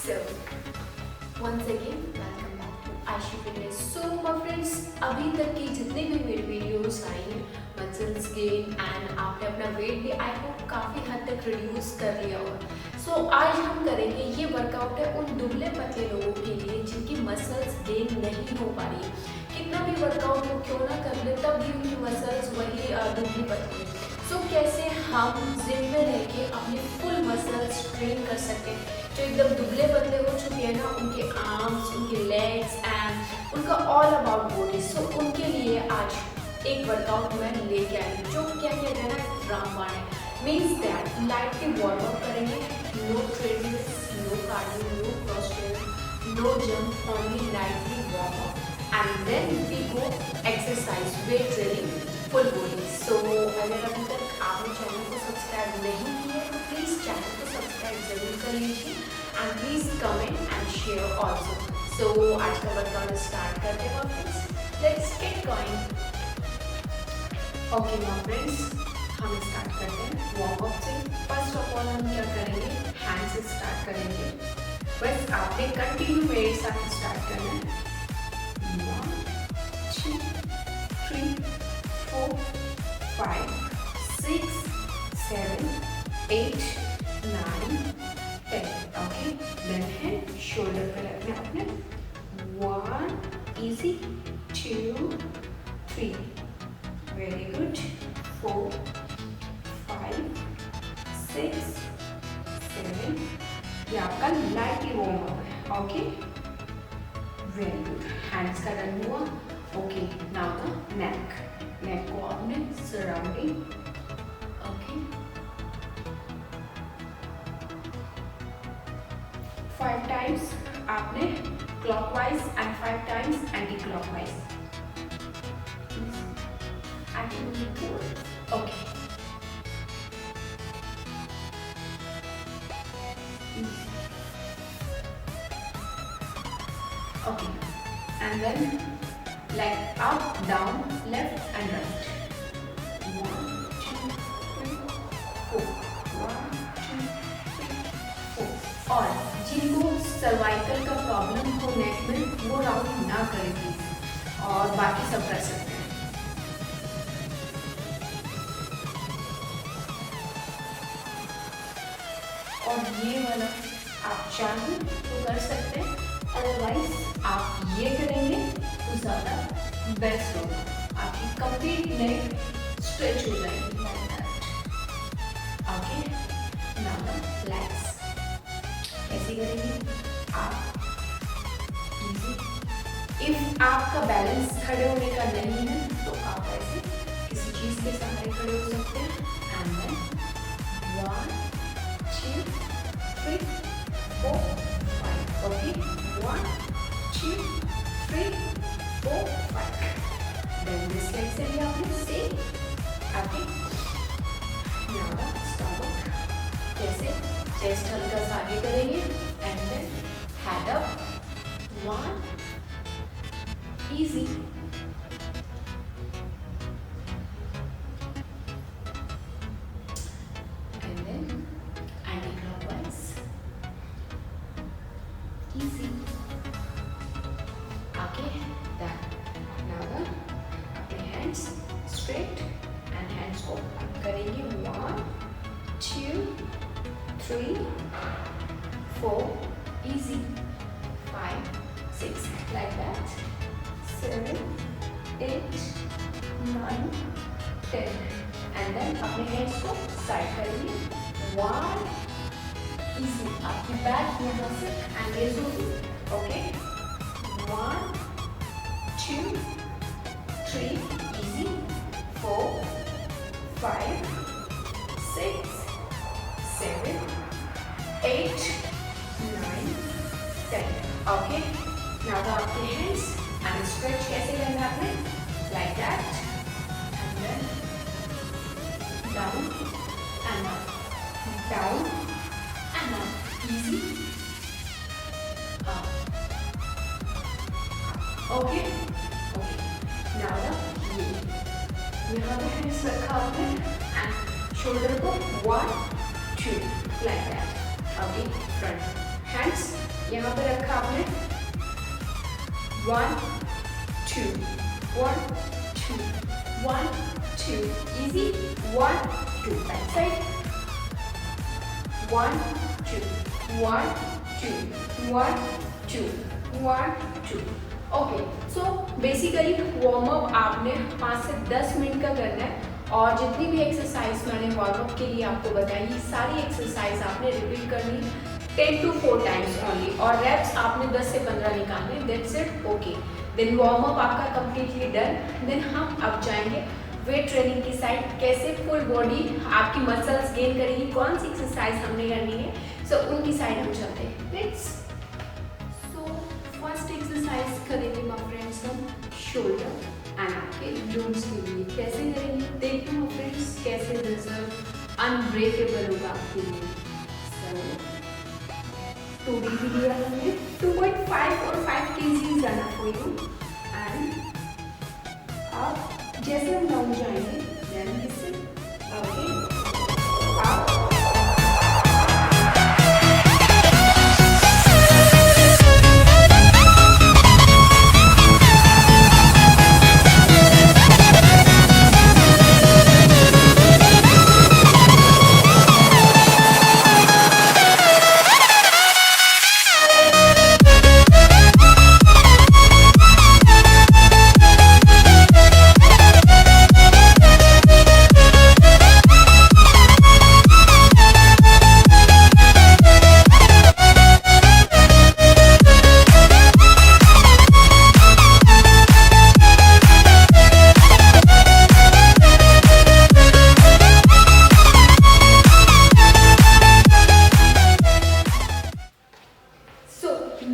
So, once again, welcome back to Ashi Fitness. So, my friends, अभी तक की जितने भी मेरे videos eye muscles gain and आपने अपना वेट भी आई होप काफ़ी हद तक रिड्यूस कर लिया होगा. सो आज हम करेंगे ये वर्कआउट है उन दुबले पतले लोगों के लिए जिनकी मसल्स गेन नहीं हो पा रही. कितना भी वर्कआउट वो क्यों ना कर ले तब भी उनकी मसल्स वही दुबली पतली. सो कैसे हम जिम में रह के अपने फुल मसल्स ट्रेन कर सकते हैं जो एकदम दुबले पतले हो चुके हैं ना, उनके आर्म्स, उनके लेग्स एंड उनका ऑल अबाउट बॉडी. सो उनके लिए आज एक वर्कआउट मैं लेके आई जो क्या कहते हैं ना रामबाण है. Means that lightly warm up करेंगे. No treadmills, no cardio, no CrossFit, no jump, only lightly warm up and then we go exercise weight training full body. So अगर अभी तक आपने चैनल को सब्सक्राइब नहीं किया तो प्लीज़ चैनल को सब्सक्राइब जरूर कर लीजिए and please comment and share also. So आज का वर्कआउट स्टार्ट करते हैं friends. Let's get going. Okay my friends, हम स्टार्ट करते हैं वार्म अप से. फर्स्ट ऑफ ऑल हम क्या करेंगे, हैंड से स्टार्ट करेंगे. बस आपने कंटिन्यू मेरे साथ स्टार्ट करना है. 1 2 3 4 5 6 7 8 9 10. ओके, देन हैंड शोल्डर पर रखना अपने. 1 इजी, 2 3 वेरी गुड, 4 5 6 7. ये आपका लाइटली वार्म अप है. Okay, very good. हैंड्स का रन हुआ. Okay, now the neck. Neck को आपने सराउंडिंग. ओके, 5 टाइम्स आपने clockwise and 5 times anti clockwise. Okay, okay, and then leg up, down, left and right. 1 2 3 4. 1 2 3 4. और जिनको cervical का problem हो नेक में वो राउंड ना करें प्लीज, और बाकी सब कर सकते हैं. और ये वाला आप चाहें तो कर सकते हैं, अदरवाइज आप ये करेंगे तो ज़्यादा बेस्ट होगा. आपकी कंप्लीट नेक स्ट्रेच हो जाएगी like that. Okay, now the legs. कैसे करेंगे आप? इजी. इफ आपका बैलेंस खड़े होने का नहीं है तो आप ऐसे किसी चीज़ के सहारे खड़े हो सकते हैं. And then 1 2 3 4 5. Okay, 1 2 3 4 5. Then this leg से भी आपने same. Okay. Now the stomach. कैसे? Chest हल्का सा आगे करेंगे and then head up. 1 easy. And then anti-clockwise. Easy. Okay, done. Now the अपने hands straight and hands को up करेंगे. 1 2 3 4 easy. 5 6 like that. 7 8 9 10. and then अपने hands को side करेंगे. 1 easy. आपकी बैक यहाँ से एंगेज होगी. Okay, 1 2 3 easy. 4 5 6 7 8 9 10. Okay, now the आपके hands and stretch कैसे करना है आपने? like that and then down and up, down and up. Easy. Up. Okay. Okay. Now the यहाँ पे hands रखा आपने and shoulder को 1 2 like that. Okay. Front hands यहाँ पे रखा आपने 1 2 1 2 1 2 easy 1 2 back side 1 2 1 2 1 2 1 2 okay. So basically warm up आपने 5 से 10 मिनट का करना है और जितनी भी एक्सरसाइज मैंने वार्म अप के लिए आपको बताई ये सारी एक्सरसाइज आपने रिपीट करनी 10 to 4 टाइम्स ओनली और रेप्स आपने 10 से 15 निकालने, that's it. Okay, then warm up आपका कंप्लीटली डन। देन हम अब जाएंगे वेट ट्रेनिंग की साइड, कैसे फुल बॉडी आपकी मसल्स गेन करेगी, कौन सी एक्सरसाइज हमने करनी है, सो उनकी साइड हम चलते हैं। लेट्स फर्स्ट एक्सरसाइज करेंगे माय फ्रेंड्स हम शोल्डर एंड आपके लूम्स के लिए। कैसे करेंगे देखो माय फ्रेंड्स, कैसे रिजल्ट अनब्रेकेबल होगा आपके लिए। सो 2D भी लिया हमने, 2.5 और 5 kg जाना फॉर यू एंड आप जैसे हम डाउन जाएंगे देन दिस ओके आप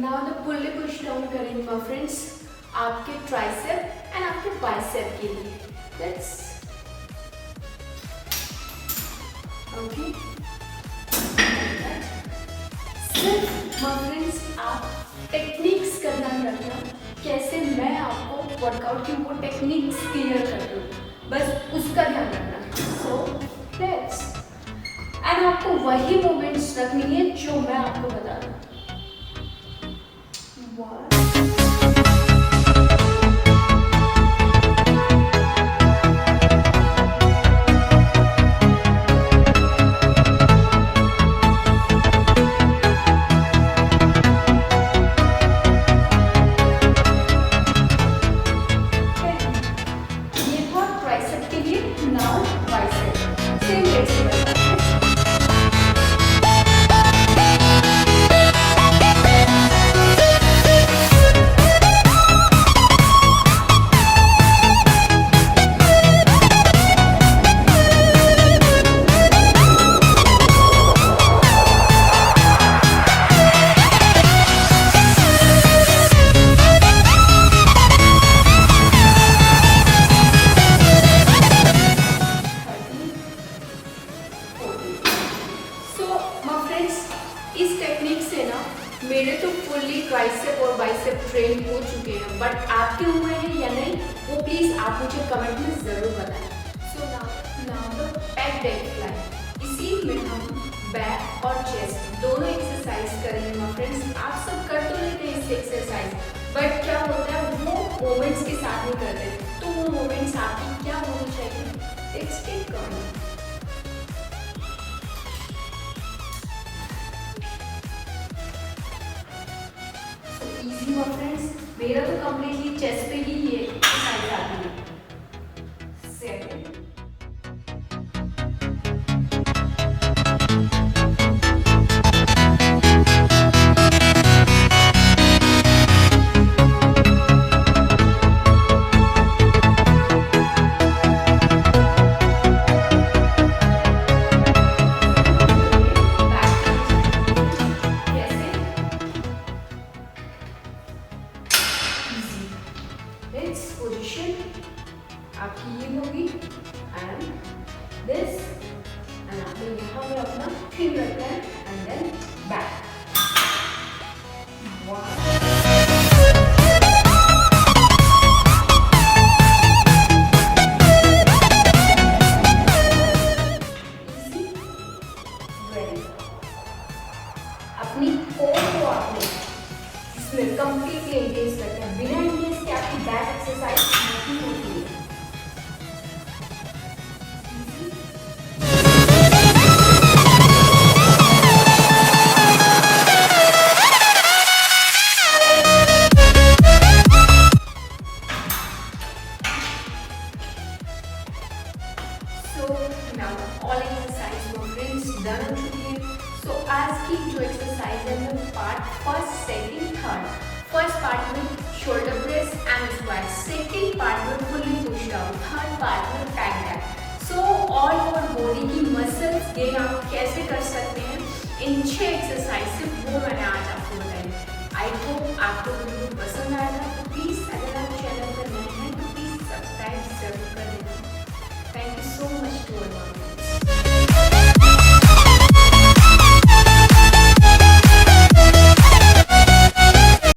now the pulley push down करेंगे माय फ्रेंड्स आपके ट्राइसेप एंड आपके बाइसेप के लिए। लेट्स ओके सिर्फ माय फ्रेंड्स आप टेक्निक्स का ध्यान रखना, कैसे मैं आपको वर्कआउट की वो टेक्निक्स क्लियर कर दूँ, बस उसका ध्यान रखना। सो लेट्स एंड आपको वही मूवमेंट्स रखनी है जो मैं आपको बता दूँ। मेरे तो फुल्ली ट्राइसेप और बाइसेप ट्रेन हो चुके हैं, बट आपके हुए हैं या नहीं वो प्लीज आप मुझे कमेंट में जरूर बताएं। So now the paid dead fly, इसी में हम बैक और चेस्ट दोनों एक्सरसाइज करेंगे माय फ्रेंड्स। आप सब कर तो लेते हैं इस एक्सरसाइज, बट क्या होता है वो मोमेंट्स के साथ नहीं करते, तो वो मोमेंट्स आपकी क्या होनी चाहिए, इट्स टेक ऑन। इजी हुआ फ्रेंड्स, मेरा तो कंप्लीटली चेस्ट पे ही ये एक्सरसाइज आती है। 7 पोजीशन आपकी ये होगी एंड दिस एंड आपने यहाँ पे अपना फिर रखना है एंड देन बैक। अपनी कोर को आपने इसमें कंप्लीटली एंगेज करते हैं, बिना एंगेज के आपकी बैक एक्सरसाइज नहीं होती है। So now all exercise for friends done on today. So आज की जो एक्सरसाइज है वो part first, second, third. First part में shoulder press and squat, second part में fully push down, third part में back back. So all over body की muscles gain आप कैसे कर सकते हैं इन 6 एक्सरसाइज से, वो मैंने आज आपको बताई। आई होप आपको वीडियो पसंद आएगा। तो प्लीज़ अगर आप चैनल पर नए हैं तो प्लीज़ सब्सक्राइब जरूर करें। Thank you so much to all.